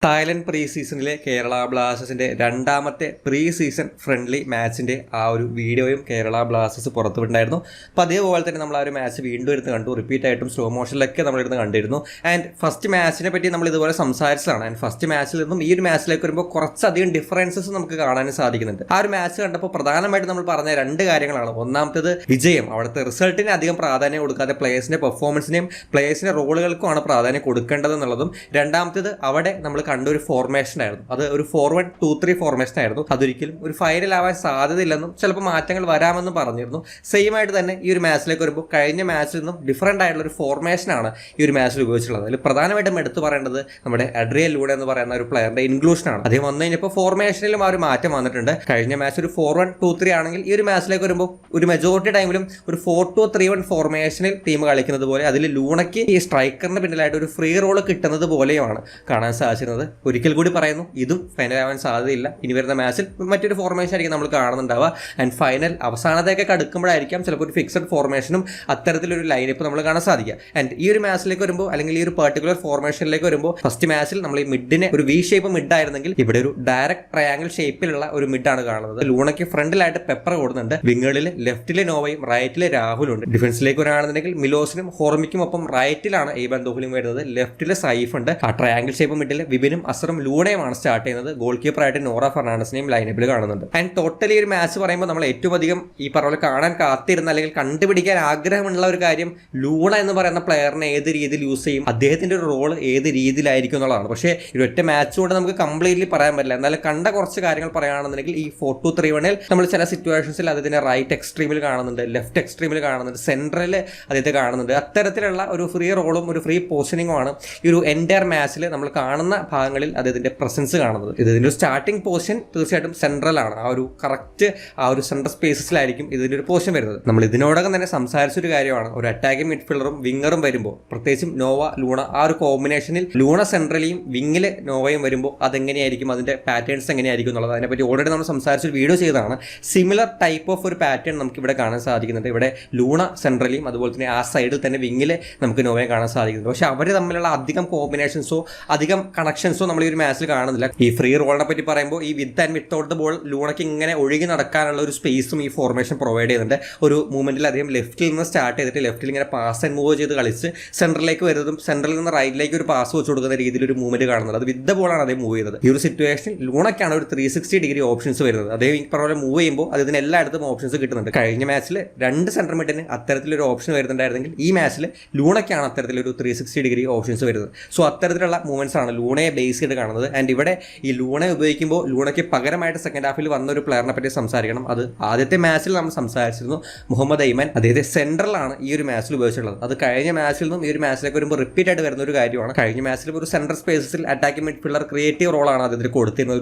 Thailand pre സീസണിലെ കേരള ബ്ലാസ്റ്റേഴ്സിന്റെ രണ്ടാമത്തെ പ്രീ സീസൺ ഫ്രണ്ട്ലി മാച്ചിന്റെ ആ ഒരു വീഡിയോയും കേരള ബ്ലാസ്റ്റേഴ്സ് പുറത്തുവിട്ടുണ്ടായിരുന്നു. അപ്പോൾ അതേപോലെ തന്നെ നമ്മൾ ആ ഒരു മാച്ച് വീണ്ടും ഇരുന്ന് കണ്ടു, റിപ്പീറ്റ് ആയിട്ടും സ്ലോ മോഷനിലൊക്കെ നമ്മളിരുന്ന് കണ്ടിരുന്നു. ആൻഡ് ഫസ്റ്റ് മാച്ചിനെ പറ്റി നമ്മൾ ഇതുപോലെ സംസാരിച്ചതാണ്. ആൻഡ് ഫസ്റ്റ് മാച്ചിൽ നിന്നും ഈ ഒരു മാച്ചിലേക്ക് വരുമ്പോൾ കുറച്ചധികം ഡിഫറൻസസ് നമുക്ക് കാണാനും സാധിക്കുന്നുണ്ട്. ആ ഒരു മാച്ച് കണ്ടപ്പോൾ പ്രധാനമായിട്ട് നമ്മൾ പറഞ്ഞ രണ്ട് കാര്യങ്ങളാണ്. ഒന്നാമത്തേത് വിജയം, അവിടുത്തെ റിസൾട്ടിന് അധികം പ്രാധാന്യം കൊടുക്കാതെ പ്ലേയേഴ്സിന്റെ പെർഫോമൻസിനെയും പ്ലേയേഴ്സിന്റെ റോളുകൾക്കുമാണ് പ്രാധാന്യം കൊടുക്കേണ്ടത് എന്നുള്ളതും. രണ്ടാമത്തേത് അവിടെ നമ്മൾ കണ്ട ഒരു ഫോർമേഷൻ ആയിരുന്നു, അത് ഒരു 4-1-2-3 ഫോർമേഷൻ ആയിരുന്നു. അതൊരിക്കലും ഒരു ഫൈനൽ ആവാൻ സാധ്യതയില്ലെന്നും ചിലപ്പോൾ മാറ്റങ്ങൾ വരാമെന്നും പറഞ്ഞിരുന്നു. സെയിം ആയിട്ട് തന്നെ ഈ ഒരു മാച്ചിലേക്ക് വരുമ്പോൾ കഴിഞ്ഞ മാച്ചിൽ നിന്നും ഡിഫറൻ്റ് ആയിട്ടുള്ള ഒരു ഫോർമേഷനാണ് ഈ ഒരു മാച്ചിൽ ഉപയോഗിച്ചിട്ടുള്ളത്. അതിൽ പ്രധാനമായിട്ടും എടുത്തു പറയേണ്ടത് നമ്മുടെ അഡ്രിയൽ ലൂഡ എന്ന് പറയുന്ന ഒരു പ്ലെയറിന്റെ ഇൻക്ലൂഷനാണ്. അദ്ദേഹം വന്നു കഴിഞ്ഞപ്പോൾ ഫോർമേഷനിലും ആ ഒരു മാറ്റം വന്നിട്ടുണ്ട്. കഴിഞ്ഞ മാച്ച് ഒരു 4-1-2-3 ആണെങ്കിൽ ഈ ഒരു മാച്ചിലേക്ക് വരുമ്പോൾ ഒരു മെജോറിറ്റി ടൈമിലും ഒരു 4-2-3-1 ഫോർമേഷനിൽ ടീം കളിക്കുന്നത് പോലെ അതിൽ ലൂണയ്ക്ക് ഈ സ്ട്രൈക്കറിന് പിന്നിലായിട്ട് ഒരു ഫ്രീ റോൾ കിട്ടുന്നത് പോലെയുമാണ് കാണാൻ സാധിച്ചിരുന്നത്. ഒരിക്കൽ കൂടി പറയുന്നു, ഇതും ഫൈനൽ ആവാൻ സാധ്യതയില്ല. ഇനി വരുന്ന മാച്ചിൽ മറ്റൊരു ഫോർമേഷൻ ആയിരിക്കും നമ്മൾ കാണുന്നുണ്ടാവുക. ആൻഡ് ഫൈനൽ അവസാനത്തേക്കൊക്കെ അടുക്കുമ്പോഴായിരിക്കാം ചിലപ്പോൾ ഒരു ഫിക്സഡ് ഫോർമേഷനും അത്തരത്തിലൊരു ലൈനപ്പ് നമ്മൾ കാണാൻ സാധിക്കുക. ആൻഡ് ഈ ഒരു മാച്ചിലേക്ക് വരുമ്പോൾ അല്ലെങ്കിൽ ഈ ഒരു പെർട്ടിക്കുലർ ഫോർമേഷനിലേക്ക് വരുമ്പോൾ ഫസ്റ്റ് മാച്ചിൽ നമ്മൾ ഈ മിഡിനെ ഒരു വി ഷേപ്പ് മിഡ് ആയിരുന്നെങ്കിൽ ഇവിടെ ഒരു ഡയറക്റ്റ് ട്രയാങ്കിൾ ഷേപ്പിലുള്ള ഒരു മിഡാണ് കാണുന്നത്. ലൂണയ്ക്ക് ഫ്രണ്ടിലായിട്ട് പെപ്പർ കൊടുക്കുന്നുണ്ട്. വിങ്ങുകളിൽ ലെഫ്റ്റിലെ നോവയും റൈറ്റിലെ രാഹുലും ഉണ്ട്. ഡിഫൻസിലേക്ക് വരാണെന്നുണ്ടെങ്കിൽ മിലോസിനും ഹോർമിക്കും ഒപ്പം റൈറ്റിലാണ് ഈ ബന്ധോഹുലും വരുന്നത്. ലെഫ്റ്റിലെ സൈഫ് ഉണ്ട്. ആ ട്രയാങ്കിൾ ഷേപ്പ് മിഡിൽ വിപിനും അസറും ലൂണയുമാണ് സ്റ്റാർട്ട് ചെയ്യുന്നത്. ഗോൾ കീപ്പറായിട്ട് നോറ ഫെർണാണ്ടസിനെയും ലൈനപ്പിൽ കാണുന്നുണ്ട്. ആൻഡ് ടോട്ടലി ഒരു മാച്ച് പറയുമ്പോൾ നമ്മൾ ഏറ്റവും അധികം ഈ പറഞ്ഞ കാണാൻ കാത്തിരുന്ന അല്ലെങ്കിൽ കണ്ടുപിടിക്കാൻ ആഗ്രഹമുള്ള ഒരു കാര്യം ലൂണ എന്ന് പറയുന്ന പ്ലെയറിനെ ഏത് രീതിയിൽ യൂസ് ചെയ്യും, അദ്ദേഹത്തിന്റെ ഒരു റോൾ ഏത് രീതിയിലായിരിക്കും എന്നുള്ളതാണ്. പക്ഷേ ഈ ഒറ്റ മാച്ച് കൊണ്ട് നമുക്ക് കംപ്ലീറ്റ്ലി പറയാൻ പറ്റില്ല. എന്നാലും കണ്ട കുറച്ച് കാര്യങ്ങൾ പറയുകയാണെന്നുണ്ടെങ്കിൽ ഈ 4-2-3-1 നമ്മൾ ചില സിറ്റുവേഷൻസിൽ അദ്ദേഹത്തിന്റെ റൈറ്റ് എക്സ്ട്രീമിൽ കാണുന്നുണ്ട്, ലെഫ്റ്റ് എക്സ്ട്രീമിൽ കാണുന്നുണ്ട്, സെൻട്രലിൽ അദ്ദേഹത്തെ കാണുന്നുണ്ട്. അത്തരത്തിലുള്ള ഒരു ഫ്രീ റോളും ഒരു ഫ്രീ പൊസിഷനിങ്ങുമാണ് ഈ ഒരു എൻറ്റയർ മാച്ചിൽ നമ്മൾ കാണുന്ന ഭാഗങ്ങളിൽ അദ്ദേഹത്തിന്റെ പ്രസൻസ് കാണുന്നത്. ഇതിന്റെ ഒരു സ്റ്റാർട്ടിംഗ് പൊസിഷൻ തീർച്ചയായിട്ടും സെൻട്രൽ ആണ്. ആ ഒരു കറക്റ്റ് ആ ഒരു സെൻട്രൽ സ്പേസസിലായിരിക്കും ഇതിന്റെ ഒരു പൊസിഷൻ വരുന്നത്. നമ്മൾ ഇതിനോടകം തന്നെ സംസാരിച്ചൊരു കാര്യമാണ്, ഒരു അറ്റാക്കിംഗ് മിഡ്ഫീൽഡറും വിങ്ങറും വരുമ്പോൾ, പ്രത്യേകിച്ചും നോവ ലൂണ ആ ഒരു കോമ്പിനേഷനിൽ ലൂണ സെൻട്രലിയും വിങ്ങില് നോവയും വരുമ്പോൾ അതെങ്ങനെയായിരിക്കും, അതിന്റെ പാറ്റേൺസ് എങ്ങനെയായിരിക്കും എന്നുള്ളത് അതിനെപ്പറ്റി ഓൾറെഡി നമ്മൾ സംസാരിച്ചൊരു വീഡിയോ ചെയ്തതാണ്. സിമിലർ ടൈപ്പ് ഓഫ് ഒരു പാറ്റേൺ നമുക്ക് ഇവിടെ കാണാൻ സാധിക്കുന്നുണ്ട്. ഇവിടെ ലൂണ സെൻട്രലിയും അതുപോലെ തന്നെ ആ സൈഡിൽ തന്നെ വിങ്ങില് നമുക്ക് നോവയെ കാണാൻ സാധിക്കുന്നുണ്ട്. പക്ഷെ അവർ തമ്മിലുള്ള അധികം കോമ്പിനേഷൻസോ അധികം കണക്ഷൻസോ നമ്മൾ ഈ ഒരു മാച്ചിൽ കാണുന്നില്ല. ഈ ഫ്രീ റോളിനെ പറ്റി പറയുമ്പോൾ ഈ with and without the ball ലൂണയ്ക്ക് ഇങ്ങനെ ഒഴുകി നടക്കാനുള്ള ഒരു സ്പേസും ഈ ഫോർമേഷൻ പ്രൊവൈഡ് ചെയ്യുന്നുണ്ട്. ഒരു മൂവ്മെന്റിൽ അദ്ദേഹം ലെഫ്റ്റിൽ നിന്ന് സ്റ്റാർട്ട് ചെയ്തിട്ട് ലെഫ്റ്റിൽ ഇങ്ങനെ പാസ് ആൻഡ് മൂവ് ചെയ്ത് കളിച്ച് സെൻട്രലിലേക്ക് വരുന്നതും സെൻട്രലിൽ നിന്ന് റൈറ്റിലേക്ക് ഒരു പാസ് വെച്ച് കൊടുക്കുന്ന രീതിയിൽ ഒരു മൂവ്മെന്റ് കാണുന്നത്. അത് വിത്ത് ദ ബോളാണ് അദ്ദേഹം മൂവ് ചെയ്തത്. ഈ ഒരു സിറ്റുവേഷനിൽ ലൂണയ്ക്കാണ് ഒരു 360 ഡിഗ്രി ഓപ്ഷൻസ് വരുന്നത്. അദ്ദേഹം ഈ പറഞ്ഞ മൂവ് ചെയ്യുമ്പോൾ അതിന് എല്ലായിടത്തും ഓപ്ഷൻസ് കിട്ടുന്നുണ്ട്. കഴിഞ്ഞ മാച്ചിൽ 2 സെൻട്രൽ മിഡിന് അത്തരത്തിലൊരു ഓപ്ഷൻ വരുന്നുണ്ടായിരുന്നെങ്കിൽ ഈ മാച്ചിൽ ലൂണയ്ക്കാണ് അത്തരത്തിലൊരു 360 ഡിഗ്രി ഓപ്ഷൻസ് വരുന്നത്. സോ അത്തരത്തിലുള്ള മൂവ്മെന്റ്സ് ആണ് ലൂണയെ ബേസ് ചെയ്ത് കാണുന്നത്. ആൻഡ് ഇവിടെ ഈ ലൂണ ഉപയോഗിക്കുമ്പോൾ ലൂണയ്ക്ക് പകരമായിട്ട് സെക്കൻഡ് ഹാഫിൽ വന്ന ഒരു പ്ലെയറിനെ പറ്റി സംസാരിക്കണം. അത് ആദ്യത്തെ മാച്ചിൽ നമ്മൾ സംസാരിച്ചിരുന്നു, മുഹമ്മദ് ഐമൻ. അദ്ദേഹത്തെ സെൻട്രലാണ് ഈ ഒരു മാച്ചിൽ ഉപയോഗിച്ചിട്ടുള്ളത്. അത് കഴിഞ്ഞ മാച്ചിൽ നിന്നും ഈ ഒരു മാച്ചിലേക്ക് വരുമ്പോൾ റിപ്പീറ്റ് ആയിട്ട് വരുന്ന ഒരു കാര്യമാണ്. കഴിഞ്ഞ മാച്ചിൽ ഒരു സെൻട്രൽ സ്പേസസിൽ അറ്റാക്കിംഗ് മിഡ്ഫീൽഡർ ക്രിയേറ്റീവ് റോളാണ് അദ്ദേഹത്തിന് കൊടുത്തിരുന്നത്,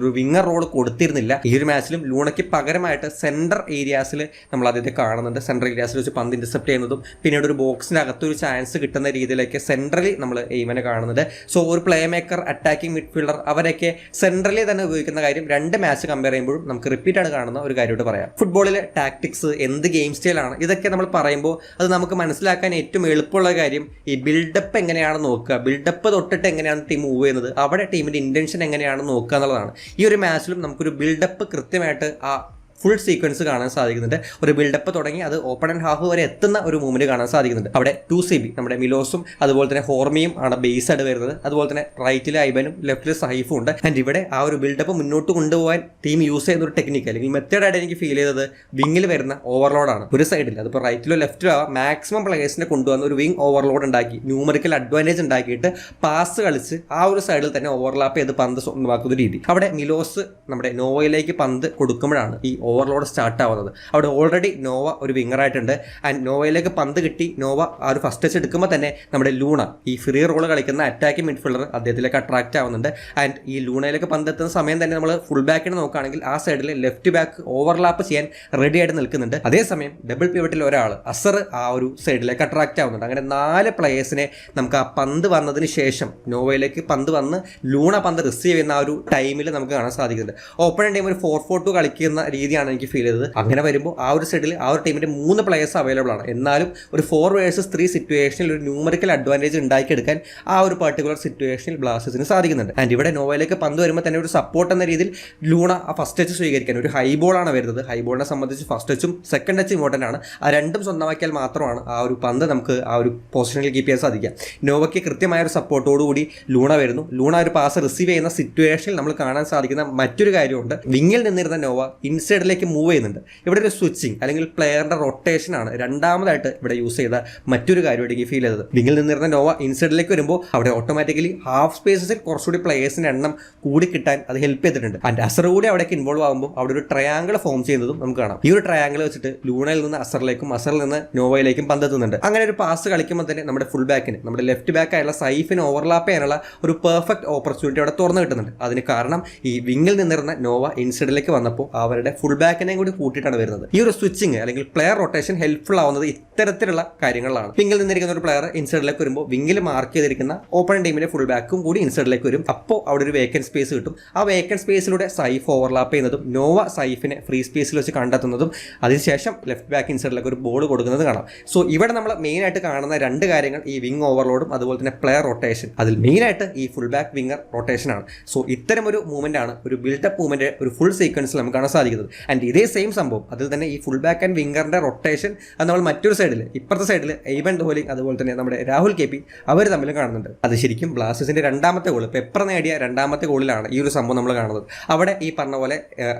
ഒരു വിങ്ങർ റോൾ കൊടുത്തിരുന്നില്ല. ഈ ഒരു മാച്ചിലും ലൂണയ്ക്ക് പകരമായിട്ട് സെൻട്രൽ ഏരിയാസിൽ നമ്മൾ അദ്ദേഹത്തെ കാണുന്നുണ്ട്. സെൻട്രൽ ഏരിയാസിൽ വെച്ച് പന്ത് ഇന്റർസെപ്റ്റ് ചെയ്യുന്നതും പിന്നീട് ഒരു ബോക്സിന്റെ അകത്തൊരു ചാൻസ് കിട്ടുന്ന രീതിയിലേക്ക് സെൻട്രലി നമ്മൾ എയ്മനെ കാണുന്നുണ്ട്. സോ ഒരു പ്ലേ മേക്കർ, അറ്റാക്കിംഗ് മിഡ്ഫീൽഡർ അവരൊക്കെ സെൻട്രലി തന്നെ ഉപയോഗിക്കുന്ന കാര്യം 2 മാച്ച് കമ്പയർ ചെയ്യുമ്പോഴും നമുക്ക് റിപ്പീറ്റ് ആണ് കാണുന്ന ഒരു കാര്യമായിട്ട് പറയാം. ഫുട്ബോളിലെ ടാക്ടിക്സ്, എന്ത് ഗെയിം സ്റ്റൈലാണ്, ഇതൊക്കെ നമ്മൾ പറയുമ്പോൾ അത് നമുക്ക് മനസ്സിലാക്കാൻ ഏറ്റവും എളുപ്പമുള്ള കാര്യം ഈ ബിൽഡപ്പ് എങ്ങനെയാണ് നോക്കുക, ബിൽഡപ്പ് തൊട്ടിട്ട് എങ്ങനെയാണ് ടീം മൂവ് ചെയ്യുന്നത്, അവിടെ ടീമിന്റെ ഇന്റൻഷൻ എങ്ങനെയാണ് നോക്കുക എന്നുള്ളതാണ്. ഈ ഒരു മാച്ചിലും നമുക്കൊരു ബിൽഡപ്പ് കൃത്യമായിട്ട് ആ ഫുൾ സീക്വൻസ് കാണാൻ സാധിക്കുന്നുണ്ട്. ഒരു ബിൽഡപ്പ് തുടങ്ങി അത് ഓപ്പൺ ആൻഡ് ഹാഫ് വരെ എത്തുന്ന ഒരു മൂവ്മെന്റ് കാണാൻ സാധിക്കുന്നുണ്ട്. അവിടെ 2CB നമ്മുടെ മിലോസും അതുപോലെ തന്നെ ഹോർമിയും ആണ് ബേസ് ആയിട്ട് വരുന്നത്. അതുപോലെ തന്നെ റൈറ്റിലെ ഐബനും ലെഫ്റ്റിലെ സൈഫും ഉണ്ട്. ആൻഡ് ഇവിടെ ആ ഒരു ബിൽഡപ്പ് മുന്നോട്ട് കൊണ്ടുപോകാൻ ടീം യൂസ് ചെയ്യുന്ന ഒരു ടെക്നിക്ക് അല്ലെങ്കിൽ മെത്തേഡായിട്ട് എനിക്ക് ഫീൽ ചെയ്തത് വിങ്ങിൽ വരുന്ന ഓവർലോഡാണ്. ഒരു സൈഡിൽ അതിപ്പോൾ റൈറ്റിലോ ലെഫ്റ്റിലോ മാക്സിമം പ്ലേയേഴ്സിനെ കൊണ്ടുവന്ന് ഒരു വിങ് ഓവർലോഡ് ഉണ്ടാക്കി ന്യൂമറിക്കൽ അഡ്വാൻറ്റേജ് ഉണ്ടാക്കിയിട്ട് പാസ് കളിച്ച് ആ ഒരു സൈഡിൽ തന്നെ ഓവർലാപ്പ് ചെയ്ത് പന്ത് സ്വന്തമാക്കുന്ന രീതി. അവിടെ മിലോസ് നമ്മുടെ നോവയിലേക്ക് പന്ത് കൊടുക്കുമ്പോഴാണ് ഈ ഓവർലോഡ് സ്റ്റാർട്ട് ആവുന്നത്. അവിടെ ഓൾറെഡി നോവ ഒരു വിങ്ങറായിട്ടുണ്ട്. ആൻഡ് നോവയിലേക്ക് പന്ത് കിട്ടി നോവ ആ ഒരു ഫസ്റ്റ് ടച്ച് എടുക്കുമ്പോൾ തന്നെ നമ്മുടെ ലൂണ ഈ ഫ്രീ റോൾ കളിക്കുന്ന അറ്റാക്കിംഗ് മിഡ്ഫീൽഡർ അദ്ദേഹത്തിലേക്ക് അട്രാക്ട് ആവുന്നുണ്ട്. ആൻഡ് ഈ ലൂണയിലേക്ക് പന്ത് എത്തുന്ന സമയം തന്നെ നമ്മൾ ഫുൾ ബാക്കിന് നോക്കുകയാണെങ്കിൽ ആ സൈഡിൽ ലെഫ്റ്റ് ബാക്ക് ഓവർലാപ്പ് ചെയ്യാൻ റെഡി ആയിട്ട് നിൽക്കുന്നുണ്ട്. അതേസമയം ഡബിൾ പിവറ്റിൽ ഒരാൾ അസർ ആ ഒരു സൈഡിലേക്ക് അട്രാക്ട് ആവുന്നുണ്ട്. അങ്ങനെ 4 പ്ലേയേഴ്സിനെ നമുക്ക് ആ പന്ത് വന്നതിന് ശേഷം നോവയിലേക്ക് പന്ത് വന്ന് ലൂണ പന്ത് റിസീവ് ചെയ്യുന്ന ആ ഒരു ടൈമിൽ നമുക്ക് കാണാൻ സാധിക്കുന്നുണ്ട്. ഓപ്പൺ ടീം ഒരു 4-4-2 കളിക്കുന്ന രീതിയാണ് ആണ് എനിക്ക് ഫീൽ ചെയ്തത്. അങ്ങനെ വരുമ്പോൾ ആ ഒരു സൈഡിൽ ആ ഒരു ടീമിന്റെ 3 പ്ലേയേഴ്സ് അവൈലബിൾ ആണ്. എന്നാലും ഒരു 4 vs 3 സിറ്റുവേഷനിൽ ഒരു ന്യൂമറിക്കൽ അഡ്വാൻറ്റേജ് ഉണ്ടാക്കിയെടുക്കാൻ ആ ഒരു പർട്ടിക്കുലർ സിറ്റുവേഷനിൽ ബ്ലാസ്റ്റേഴ്സിന് സാധിക്കുന്നുണ്ട്. ആൻഡ് ഇവിടെ നോവയിലേക്ക് പന്ത് വരുമ്പോൾ തന്നെ ഒരു സപ്പോർട്ട് എന്ന രീതിയിൽ ലൂണ ആ ഫസ്റ്റ് ടച്ച് സ്വീകരിക്കാൻ ഒരു ഹൈ ബോളാണ് വരുന്നത്. ഹൈ ബോളിനെ സംബന്ധിച്ച് ഫസ്റ്റ് ടച്ചും സെക്കൻഡ് ടച്ചും ഇമ്പോർട്ടൻ്റ് ആണ്. ആ രണ്ടും സ്വന്തമാക്കിയാൽ മാത്രമാണ് ആ ഒരു പന്ത് നമുക്ക് ആ ഒരു പൊസിഷനിൽ കീപ്പ് ചെയ്യാൻ സാധിക്കുക. നോവയ്ക്ക് കൃത്യമായ ഒരു സപ്പോർട്ടോടുകൂടി ലൂണ വരുന്നു. ലൂണ ഒരു പാസ് റിസീവ് ചെയ്യുന്ന സിറ്റുവേഷനിൽ നമ്മൾ കാണാൻ സാധിക്കുന്ന മറ്റൊരു കാര്യമുണ്ട്. വിങ്ങിൽ നിന്നിരുന്ന നോവ ഇൻസൈഡിലേക്ക് മൂവ് ചെയ്യുന്നുണ്ട്. ഇവിടെ ഒരു സ്വിച്ചിങ് അല്ലെങ്കിൽ പ്ലെയറിന്റെ റൊട്ടേഷൻ ആണ് രണ്ടാമതായിട്ട് ഇവിടെ യൂസ് ചെയ്ത മറ്റൊരു കാര്യമായിട്ട് എനിക്ക് ഫീൽ ചെയ്തത്. വിങ്ങിൽ നിന്നിരുന്ന നോവ ഇൻസൈഡിലേക്ക് വരുമ്പോൾ അവിടെ ഓട്ടോമാറ്റിക്കലി ഹാഫ് സ്പേസസിൽ കുറച്ചുകൂടി പ്ലേയേഴ്സിന്റെ എണ്ണം കൂടി കിട്ടാൻ അത് ഹെൽപ്പ് ചെയ്തിട്ടുണ്ട്. ആൻഡ് അസർ കൂടി അവിടേക്ക് ഇൻവോൾവ് ആകുമ്പോൾ അവിടെ ഒരു ട്രയാങ്കിൾ ഫോം ചെയ്യുന്നതും നമുക്ക് കാണാം. ഈ ഒരു ട്രയാങ്കിൾ വെച്ചിട്ട് ലൂണയിൽ നിന്ന് അസറിലേക്കും അസറിൽ നിന്ന് നോവയിലേക്കും പന്തെത്തുന്നുണ്ട്. അങ്ങനെ ഒരു പാസ് കളിക്കുമ്പോൾ തന്നെ നമ്മുടെ ഫുൾ ബാക്കിന് നമ്മുടെ ലെഫ്റ്റ് ബാക്ക് ആയുള്ള സൈഫിന് ഓവർലാപ്പ് ചെയ്യാനുള്ള ഒരു പെർഫെക്റ്റ് ഓപ്പർച്യൂണിറ്റി അവിടെ തുറന്നു കിട്ടുന്നുണ്ട്. അതിന് കാരണം ഈ വിങ്ങിൽ നിന്നിരുന്ന നോവ ഇൻസൈഡിലേക്ക് വന്നപ്പോൾ അവരുടെ ഫുൾ ബാക്കിനെയും കൂടി കൂട്ടിയിട്ടാണ് വരുന്നത്. ഈ ഒരു സ്വിച്ചിങ് അല്ലെങ്കിൽ പ്ലെയർ റൊട്ടേഷൻ ഹെൽപ്ഫുൾ ആവുന്നത് ഇത്തരത്തിലുള്ള കാര്യങ്ങളിലാണ്. വിങ്ങിൽ നിന്നിരിക്കുന്ന ഒരു പ്ലെയർ ഇൻസൈഡിലേക്ക് വരുമ്പോൾ വിങ്ങിൽ മാർക്ക് ചെയ്തിരിക്കുന്ന ഓപ്പൺ ടീമിന്റെ ഫുൾ ബാക്കും കൂടി ഇൻസൈഡിലേക്ക് വരും. അപ്പോൾ അവിടെ ഒരു വേക്കൻറ്റ് സ്പേസ് കിട്ടും. ആ വേക്കൻറ്റ് സ്പേസിലൂടെ സൈഫ് ഓവർലാപ്പ് ചെയ്യുന്നതും നോവ സൈഫിനെ ഫ്രീ സ്പേസിൽ വെച്ച് കണ്ടെത്തുന്നതും അതിനുശേഷം ലെഫ്റ്റ് ബാക്ക് ഇൻസൈഡിലേക്ക് ഒരു ബോൾ കൊടുക്കുന്നത് കാണാം. സോ ഇവിടെ നമ്മൾ മെയിനായിട്ട് കാണുന്ന 2 കാര്യങ്ങൾ ഈ വിങ് ഓവർലോഡും അതുപോലെ തന്നെ പ്ലെയർ റൊട്ടേഷൻ. അതിൽ മെയിനായിട്ട് ഈ ഫുൾ ബാക്ക് വിങ്ങർ റൊട്ടേഷൻ ആണ്. സോ ഇത്തരം ഒരു മൂവ്മെന്റ് ആണ് ഒരു ബിൽഡപ്പ് മൂവ്മെന്റ് ഒരു ഫുൾ സീക്വൻസിൽ നമുക്ക് കാണാൻ സാധിക്കുന്നത്. ആൻഡ് ഇതേ സെയിം സംഭവം അതിൽ തന്നെ ഈ ഫുൾ ബാക്ക് ആൻഡ് വിങ്ങറിന്റെ റൊട്ടേഷൻ അത് നമ്മൾ മറ്റൊരു സൈഡിൽ ഇപ്പുറത്തെ സൈഡിൽ എയ്വൻ ദോഹലിംഗ് അതുപോലെ തന്നെ നമ്മുടെ രാഹുൽ KP അവർ തമ്മിൽ കാണുന്നുണ്ട്. അത് ശരിക്കും ബ്ലാസ്റ്റേഴ്സിന്റെ രണ്ടാമത്തെ ഗോൾ പെപ്പർ നേടിയ രണ്ടാമത്തെ ഗോളിലാണ് ഈ ഒരു സംഭവം നമ്മൾ കാണുന്നത്. അവിടെ ഈ പറഞ്ഞ പോലെ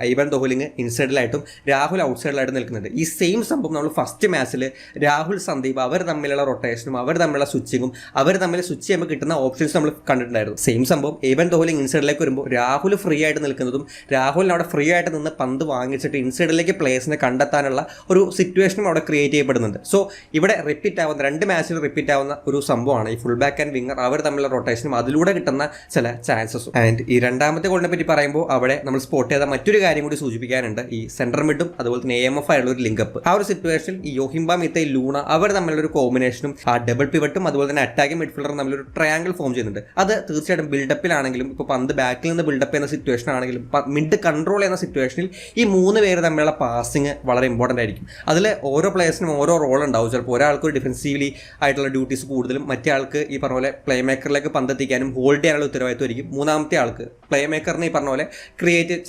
ഐവൻ ദോഹലിംഗ് ഇൻസൈഡിലായിട്ടും രാഹുൽ ഔട്ട്സൈഡിലായിട്ടും നിൽക്കുന്നുണ്ട്. ഈ സെയിം സംഭവം നമ്മൾ ഫസ്റ്റ് മാച്ചിൽ രാഹുൽ സന്ദീപ് അവർ തമ്മിലുള്ള റൊട്ടേഷനും അവർ തമ്മിലുള്ള സ്വിച്ചിങ്ങും അവർ തമ്മിൽ സ്വിച്ച് ചെയ്യുമ്പോൾ കിട്ടുന്ന ഓപ്ഷൻസ് നമ്മൾ കണ്ടിട്ടുണ്ടായിരുന്നു. സെയിം സംഭവം ഐവൻ ദോഹലിംഗ് ഇൻസൈഡിലേക്ക് വരുമ്പോൾ രാഹുൽ ഫ്രീ ആയിട്ട് നിൽക്കുന്നതും രാഹുലിന് അവിടെ ഫ്രീ ആയിട്ട് നിന്ന് പന്ത് വാങ്ങിച്ചിട്ട് ഇൻസൈഡിലേക്ക് പ്ലേയേഴ്സിനെ കണ്ടെത്താനുള്ള ഒരു സിറ്റുവേഷനും അവിടെ ക്രിയേറ്റ് ചെയ്യപ്പെടുന്നുണ്ട്. സോ ഇവിടെ റിപ്പീറ്റ് ആവുന്ന 2 മാച്ചിൽ റിപ്പീറ്റ് ആവുന്ന ഒരു സംഭവമാണ് ഈ ഫുൾ ബാക്ക് ആൻഡ് വിങ്ങർ അവർ തമ്മിലുള്ള റൊട്ടേഷനും അതിലൂടെ കിട്ടുന്ന ചില ചാൻസസും. ആൻഡ് ഈ രണ്ടാമത്തെ ഗോളിനെ പറ്റി പറയുമ്പോൾ അവിടെ നമ്മൾ സ്പോട്ട് ചെയ്ത മറ്റൊരു കാര്യം കൂടി സൂചിപ്പിക്കാനുണ്ട്. ഈ സെൻട്രൽ മിഡും അതുപോലെ തന്നെ AMF ആയുള്ള ഒരു ലിങ്കപ്പ്. ആ ഒരു സിറ്റുവേഷനിൽ ഈ യോഹിംബ മിത്തൈ ലൂണ അവർ തമ്മിലുള്ള ഒരു കോമ്പിനേഷനും ആ ഡബിൾ പിവട്ടും അതുപോലെ തന്നെ അറ്റാക്കിംഗ് മിഡ്ഫീൽഡറും തമ്മിലൊരു ട്രയാങ്കിൾ ഫോം ചെയ്യുന്നുണ്ട്. അത് തീർച്ചയായിട്ടും ബിൽഡപ്പിലാണെങ്കിലും ഇപ്പോൾ പന്ത് ബാക്കിൽ നിന്ന് ബിൽഡപ്പ് ചെയ്യുന്ന സിറ്റുവേഷൻ ആണെങ്കിലും മിഡ് കൺട്രോൾ ചെയ്യുന്ന സിറ്റുവേഷനിൽ ഈ 3 പേര് തമ്മിലുള്ള പാസിങ് വളരെ ഇമ്പോർട്ടൻ്റ് ആയിരിക്കും. അതിൽ ഓരോ പ്ലേയേഴ്സിനും ഓരോ റോൾ ഉണ്ടാവും. ചിലപ്പോൾ ഒരാൾക്ക് ഒരു ഡിഫൻസീവ്ലി ആയിട്ടുള്ള ഡ്യൂട്ടീസ് കൂടുതലും മറ്റേ ആൾക്ക് ഈ പറഞ്ഞ പോലെ പ്ലേ മേക്കറിലേക്ക് പന്തെത്തിക്കാനും ഹോൾഡ് ചെയ്യാനുള്ള ഉത്തരവാദിത്വമായിരിക്കും. മൂന്നാമത്തെ ആൾക്ക് പ്ലേ മേക്കറിന് ഈ പറഞ്ഞ പോലെ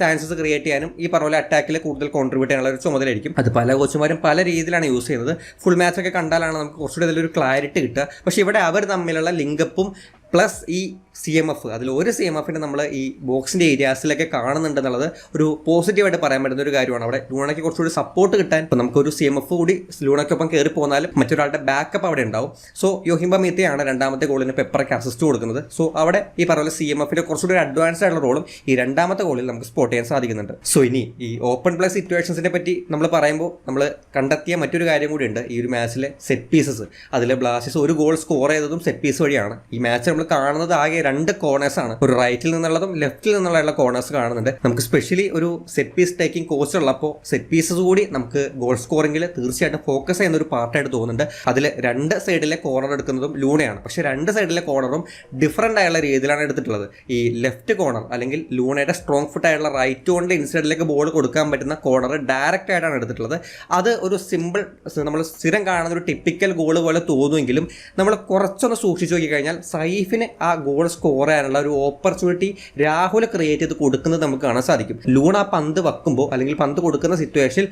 ചാൻസസ് ക്രിയേറ്റ് ചെയ്യാനും ഈ പറഞ്ഞ പോലെ അറ്റാക്കിൽ കൂടുതൽ കോൺട്രിബ്യൂട്ട് ചെയ്യാനുള്ള ഒരു ചുമതലയായിരിക്കും. അത് പല കോച്ചുമാരും പല രീതിയിലാണ് യൂസ് ചെയ്യുന്നത്. ഫുൾ മാച്ചൊക്കെ കണ്ടാലാണ് നമുക്ക് കുറച്ചുകൂടി അതിലൊരു ക്ലാരിറ്റി കിട്ടുക. പക്ഷേ ഇവിടെ അവർ തമ്മിലുള്ള ലിങ്കപ്പും പ്ലസ് ഈ CMF അതിൽ ഒരു CMFിൻ്റെ നമ്മൾ ഈ ബോക്സിൻ്റെ ഏരിയാസിലൊക്കെ കാണുന്നുണ്ടെന്നുള്ളത് ഒരു പോസിറ്റീവായിട്ട് പറയാൻ പറ്റുന്ന ഒരു കാര്യമാണ്. അവിടെ ലൂണയ്ക്ക് കുറച്ചുകൂടി സപ്പോർട്ട് കിട്ടാൻ ഇപ്പോൾ നമുക്കൊരു CMF കൂടി ലൂണയ്ക്കൊപ്പം കയറി പോന്നാലും മറ്റൊരാളുടെ ബാക്കപ്പ് അവിടെ ഉണ്ടാവും. സോ യോഹിംബ മീത്തയാണ് രണ്ടാമത്തെ ഗോളിന് പെപ്പറയ്ക്ക് അസിസ്റ്റ് കൊടുക്കുന്നത്. സോ അവിടെ ഈ പറഞ്ഞ CMFിൻ്റെ കുറച്ചുകൂടി ഒരു അഡ്വാൻസ്ഡ് ആയിട്ടുള്ള റോളും ഈ രണ്ടാമത്തെ ഗോളിൽ നമുക്ക് സ്പോട്ട് ചെയ്യാൻ സാധിക്കുന്നുണ്ട്. സോ ഇനി ഈ ഓപ്പൺ പ്ലേ സിറ്റുവേഷൻസിനെ പറ്റി നമ്മൾ പറയുമ്പോൾ നമ്മൾ കണ്ടെത്തിയ മറ്റൊരു കാര്യം കൂടിയുണ്ട്. ഈ ഒരു മാച്ചിലെ സെറ്റ് പീസസ് അതിലെ ബ്ലാസ്റ്റേഴ്സ് ഒരു ഗോൾ സ്കോർ ചെയ്തതും സെറ്റ് പീസ് വഴിയാണ്. ഈ മാച്ച് നമ്മൾ കാണുന്നത് ആകെ 2 കോർണേഴ്സ് ആണ്. ഒരു റൈറ്റിൽ നിന്നുള്ളതും ലെഫ്റ്റിൽ നിന്നുള്ള കോർണേഴ്സ് കാണുന്നുണ്ട്. നമുക്ക് സ്പെഷ്യലി ഒരു സെറ്റ് പീസ് ടേക്കിംഗ് കോച്ച് ഉള്ളപ്പോൾ സെറ്റ് പീസസ് കൂടി നമുക്ക് ഗോൾ സ്കോറിംഗിൽ തീർച്ചയായിട്ടും ഫോക്കസ് ചെയ്യുന്ന ഒരു പാർട്ടായിട്ട് തോന്നുന്നുണ്ട്. അതിൽ 2 സൈഡിലെ കോർണർ എടുക്കുന്നതും ലൂണയാണ്. പക്ഷേ 2 സൈഡിലെ കോർണറും ഡിഫറൻ്റ് ആയുള്ള രീതിയിലാണ് എടുത്തിട്ടുള്ളത്. ഈ ലെഫ്റ്റ് കോർണർ അല്ലെങ്കിൽ ലൂണയുടെ സ്ട്രോങ് ഫുട്ട് ആയിട്ടുള്ള റൈറ്റ് കൊണ്ട് ഇൻസൈഡിലേക്ക് ബോൾ കൊടുക്കാൻ പറ്റുന്ന കോർണർ ഡയറക്റ്റ് ആയിട്ടാണ് എടുത്തിട്ടുള്ളത്. അത് ഒരു സിമ്പിൾ നമ്മൾ സ്ഥിരം കാണുന്ന ഒരു ടിപ്പിക്കൽ ഗോൾ പോലെ തോന്നുമെങ്കിലും നമ്മൾ കുറച്ചൊന്ന് സൂക്ഷിച്ചു നോക്കി കഴിഞ്ഞാൽ സൈഫിന് ആ ഗോൾ സ്കോർ ചെയ്യാനുള്ള ഒരു ഓപ്പർച്യൂണിറ്റി രാഹുൽ ക്രിയേറ്റ് ചെയ്ത് കൊടുക്കുന്നത് നമുക്ക് കാണാൻ സാധിക്കും. ലൂണ പന്ത് വെക്കുമ്പോൾ അല്ലെങ്കിൽ പന്ത് കൊടുക്കുന്ന സിറ്റുവേഷനിൽ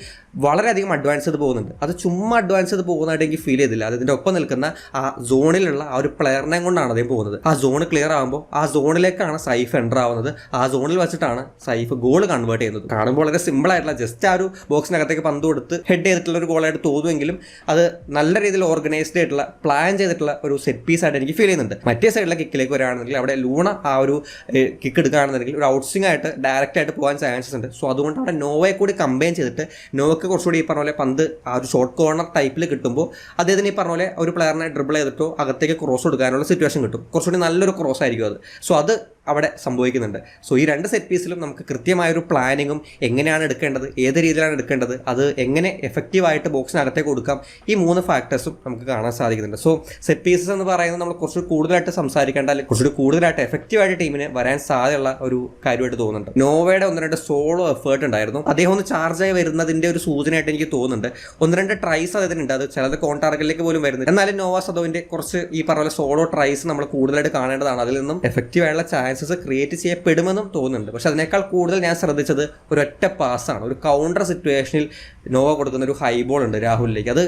വളരെയധികം അഡ്വാൻസ് ചെയ്ത് പോകുന്നുണ്ട്. അത് ചുമ്മാ അഡ്വാൻസ് ചെയ്ത് പോകുന്നതായിട്ട് എനിക്ക് ഫീൽ ചെയ്തില്ല. അതിൻ്റെ ഒപ്പം നിൽക്കുന്ന ആ സോണിലുള്ള ആ ഒരു പ്ലെയറിനെ കൊണ്ടാണ് അദ്ദേഹം പോകുന്നത്. ആ സോൺ ക്ലിയർ ആകുമ്പോൾ ആ സോണിലേക്കാണ് സൈഫ് എൻ്റർ ആവുന്നത്. ആ സോണിൽ വെച്ചിട്ടാണ് സൈഫ് ഗോൾ കൺവേർട്ട് ചെയ്യുന്നത്. കാണുമ്പോൾ വളരെ സിമ്പിൾ ആയിട്ടുള്ള ജസ്റ്റ് ആ ഒരു ബോക്സിനകത്തേക്ക് പന്ത് കൊടുത്ത് ഹെഡ് ചെയ്തിട്ടുള്ള ഒരു ഗോളായിട്ട് തോന്നുമെങ്കിലും അത് നല്ല രീതിയിൽ ഓർഗനൈസ്ഡ് ആയിട്ടുള്ള പ്ലാൻ ചെയ്തിട്ടുള്ള ഒരു സെറ്റ് പീസ് ആയിട്ട് എനിക്ക് ഫീൽ ചെയ്യുന്നുണ്ട്. മറ്റേ സൈഡിലെ കിക്കിലേക്ക് വരികയാണെങ്കിൽ അവിടെ ലൂണ ആ ഒരു കിക്ക് എടുക്കുകയാണെന്നുണ്ടെങ്കിൽ ഒരു ഔട്ട്സ്വിംഗ് ആയിട്ട് ഡയറക്റ്റ് ആയിട്ട് പോകാൻ ചാൻസസ് ഉണ്ട്. സോ അതുകൊണ്ട് അവിടെ നോവയെ കൂടി കമ്പൈൻ ചെയ്തിട്ട് നോവയ്ക്ക് കുറച്ചുകൂടി ഈ പറഞ്ഞ പോലെ പന്ത് ആ ഒരു ഷോർട്ട് കോർണർ ടൈപ്പിൽ കിട്ടുമ്പോൾ അദ്ദേഹത്തിന് ഈ പറഞ്ഞ പോലെ ഒരു പ്ലെയറിനെ ഡ്രിബിൾ ചെയ്തിട്ടോ അകത്തേക്ക് ക്രോസ് കൊടുക്കാനുള്ള സിറ്റുവേഷൻ കിട്ടും. കുറച്ചുകൂടി നല്ലൊരു ക്രോസ് ആയിരിക്കും അത്. സോ അത് അവിടെ സംഭവിക്കുന്നുണ്ട്. സോ ഈ 2 സെറ്റ് പീസിലും നമുക്ക് കൃത്യമായൊരു പ്ലാനിങ്ങും എങ്ങനെയാണ് എടുക്കേണ്ടത്, ഏത് രീതിയിലാണ് എടുക്കേണ്ടത്, അത് എങ്ങനെ എഫക്റ്റീവായിട്ട് ബോക്സിനകത്തേക്ക് കൊടുക്കാം, ഈ 3 ഫാക്ടേഴ്സും നമുക്ക് കാണാൻ സാധിക്കുന്നുണ്ട്. സോ സെറ്റ് പീസസ് എന്ന് പറയുന്നത് നമ്മൾ കുറച്ച് കൂടുതലായിട്ട് സംസാരിക്കേണ്ട, അല്ലെങ്കിൽ കുറച്ചുകൂടി കൂടുതലായിട്ട് എഫക്റ്റീവായിട്ട് ടീമിന് വരാൻ സാധ്യതയുള്ള ഒരു കാര്യമായിട്ട് തോന്നുന്നുണ്ട്. നോവയുടെ 1-2 സോളോ എഫേർട്ട് ഉണ്ടായിരുന്നു. അദ്ദേഹം ഒന്ന് ചാർജായി വരുന്നതിൻ്റെ ഒരു സൂചനയായിട്ട് എനിക്ക് തോന്നുന്നുണ്ട്. 1-2 ട്രൈസ് അതിനുണ്ട്, അത് ചിലത് കോൺ ടാർഗറ്റിലേക്ക് പോലും വരുന്നത്. എന്നാലും നോവ സദോവിൻ്റെ കുറച്ച് ഈ പറഞ്ഞ സോളോ ട്രൈസ് നമ്മൾ കൂടുതലായിട്ട് കാണേണ്ടതാണ്. അതിൽ നിന്നും എഫക്റ്റീവായുള്ള ചാൻസസ് ക്രിയേറ്റ് ചെയ്യപ്പെടുമെന്നും തോന്നുന്നുണ്ട്. പക്ഷെ അതിനേക്കാൾ കൂടുതൽ ഞാൻ ശ്രദ്ധിച്ചത് ഒരൊറ്റ പാസ്സാണ്. ഒരു കൗണ്ടർ സിറ്റുവേഷനിൽ നോവ കൊടുക്കുന്ന ഒരു ഹൈ ബോൾ ഉണ്ട് രാഹുലിലേക്ക്. അത്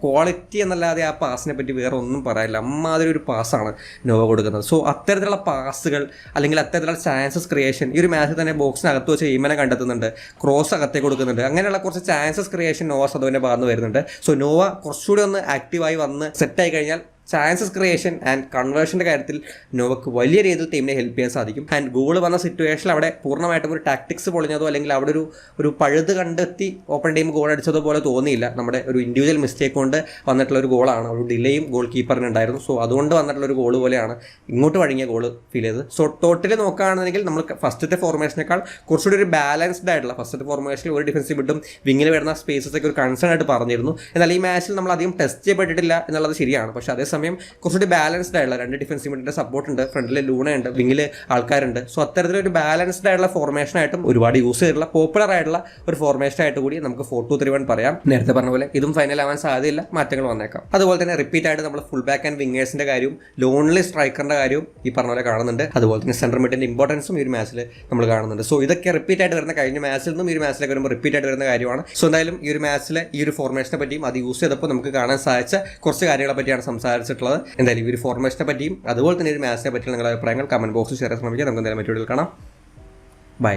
ക്വാളിറ്റി എന്നല്ലാതെ ആ പാസിനെ പറ്റി വേറെ ഒന്നും പറയാനില്ല. അമ്മാതിരി ഒരു പാസ്സാണ് നോവ കൊടുക്കുന്നത്. സോ അത്തരത്തിലുള്ള പാസുകൾ അല്ലെങ്കിൽ അത്തരത്തിലുള്ള ചാൻസസ് ക്രിയേഷൻ ഈ ഒരു മാച്ചിൽ തന്നെ ബോക്സിനകത്ത് വെച്ച് ഈമനെ കണ്ടെത്തുന്നുണ്ട്, ക്രോസ് അകത്തേക്ക് കൊടുക്കുന്നുണ്ട്. അങ്ങനെയുള്ള കുറച്ച് ചാൻസസ് ക്രിയേഷൻ നോവ സദോവിൻ്റെ ഭാഗത്ത് വരുന്നുണ്ട്. സോ നോവ കുറച്ചുകൂടി ഒന്ന് ആക്റ്റീവായി വന്ന് സെറ്റായി കഴിഞ്ഞാൽ ചാൻസസ് ക്രിയേഷൻ ആൻഡ് കൺവേർഷൻ്റെ കാര്യത്തിൽ നോവക്ക് വലിയ രീതിയിൽ ടീമിനെ ഹെൽപ്പ് ചെയ്യാൻ സാധിക്കും. ആൻഡ് ഗോൾ വന്ന സിറ്റുവേഷനിൽ അവിടെ പൂർണ്ണമായിട്ടും ഒരു ടാക്ടിക്സ് പൊളിഞ്ഞതോ അല്ലെങ്കിൽ അവിടെ ഒരു പഴുത് കണ്ടെത്തി ഓപ്പൺ ടീം ഗോൾ അടിച്ചതോ പോലെ തോന്നിയില്ല. നമ്മുടെ ഒരു ഇൻഡിവിജ്വൽ മിസ്റ്റേക്ക് കൊണ്ട് വന്നിട്ടുള്ള ഒരു ഗോളാണ്. ഒരു ഡിലേയും ഗോൾ കീപ്പറിനുണ്ടായിരുന്നു. സോ അതുകൊണ്ട് വന്നിട്ടുള്ള ഒരു ഗോൾ പോലെയാണ് ഇങ്ങോട്ട് വഴങ്ങിയ ഗോൾ ഫീൽ ചെയ്തത്. സോ ടോട്ടലി നോക്കുകയാണെന്നുണ്ടെങ്കിൽ നമ്മൾ ഫസ്റ്റത്തെ ഫോർമേഷനേക്കാൾ കുറച്ചുകൂടി ഒരു ബാലൻസ്ഡ് ആയിട്ടുള്ള ഫസ്റ്റത്തെ ഫോർമേഷനിൽ ഒരു ഡിഫൻസീവ് വിട്ടും വിങ്ങിൽ വരുന്ന സ്പേസസ് ഒക്കെ ഒരു കൺസേൺ ആയിട്ട് പറഞ്ഞിരുന്നു. എന്നാൽ ഈ മാച്ചിൽ നമ്മൾ അധികം ടെസ്റ്റ് ചെയ്യപ്പെട്ടിട്ടില്ല എന്നുള്ളത് ശരിയാണ്. പക്ഷേ അതേസമയം കുറച്ചുകൂടി ബാലൻസ്ഡ് ആയിട്ടുള്ള 2 ഡിഫൻസീവ് മിഡിന്റെ സപ്പോർട്ട് ഉണ്ട്, ഫ്രണ്ടിൽ ലൂണ ഉണ്ട്, വിങ്ങിൽ ആൾക്കാരുണ്ട്. സോ അത്തരത്തിലൊരു ബാലൻസ്ഡ് ആയിട്ടുള്ള ഫോർമേഷനായിട്ടും ഒരുപാട് യൂസ് ചെയ്തിട്ടുള്ള പോപ്പുലർ ആയിട്ടുള്ള ഒരു ഫോർമേഷനായിട്ട് കൂടി നമുക്ക് 4-2-3-1 പറയാം. നേരത്തെ പറഞ്ഞ പോലെ ഇതും ഫൈനൽ ആവാൻ സാധ്യതയില്ല, മാറ്റങ്ങൾ വന്നേക്കാം. അതുപോലെ തന്നെ റിപ്പീറ്റ് ആയിട്ട് നമ്മൾ ഫുൾ ബാക്ക് ആൻഡ് വിങ്ങേഴ്സിന്റെ കാര്യവും ലോൺലി സ്ട്രൈക്കറിന്റെ കാര്യവും ഈ പറഞ്ഞ പോലെ കാണുന്നുണ്ട്. അതുപോലെ തന്നെ സെൻട്രൽ മിഡിന്റെ ഇമ്പോർട്ടൻസും ഈ ഒരു മാച്ചിൽ നമ്മൾ കാണുന്നുണ്ട്. സോ ഇതൊക്കെ റിപ്പീറ്റ് ആയിട്ട് വരുന്ന കഴിഞ്ഞ മാച്ചിൽ നിന്നും ഈ ഒരു മാച്ചിലേക്ക് വരുമ്പോൾ റിപ്പീറ്റ് ആയിട്ട് വരുന്ന കാര്യമാണ്. സോ എന്തായാലും ഈ ഒരു മാച്ചിലെ ഈ ഒരു ഫോർമേഷനെ പറ്റിയും അത് യൂസ് ചെയ്തപ്പോൾ നമുക്ക് കാണാൻ സാധിച്ച കുറച്ച് കാര്യങ്ങളെ പറ്റിയാണ് സംസാരിച്ചിട്ടുള്ളത്. എന്തായാലും ഈ ഒരു ഫോർമേഷനെ പറ്റിയും അതുപോലെ തന്നെ ഒരു മാച്ചിനെ പറ്റിയുള്ള നിങ്ങളുടെ അഭിപ്രായങ്ങൾ കമന്റ് ബോക്സിൽ ഷെയർ ചെയ്യാൻ ശ്രമിക്കുക. നമുക്ക് എന്തായാലും മറ്റൊരു കാണാം. ബൈ.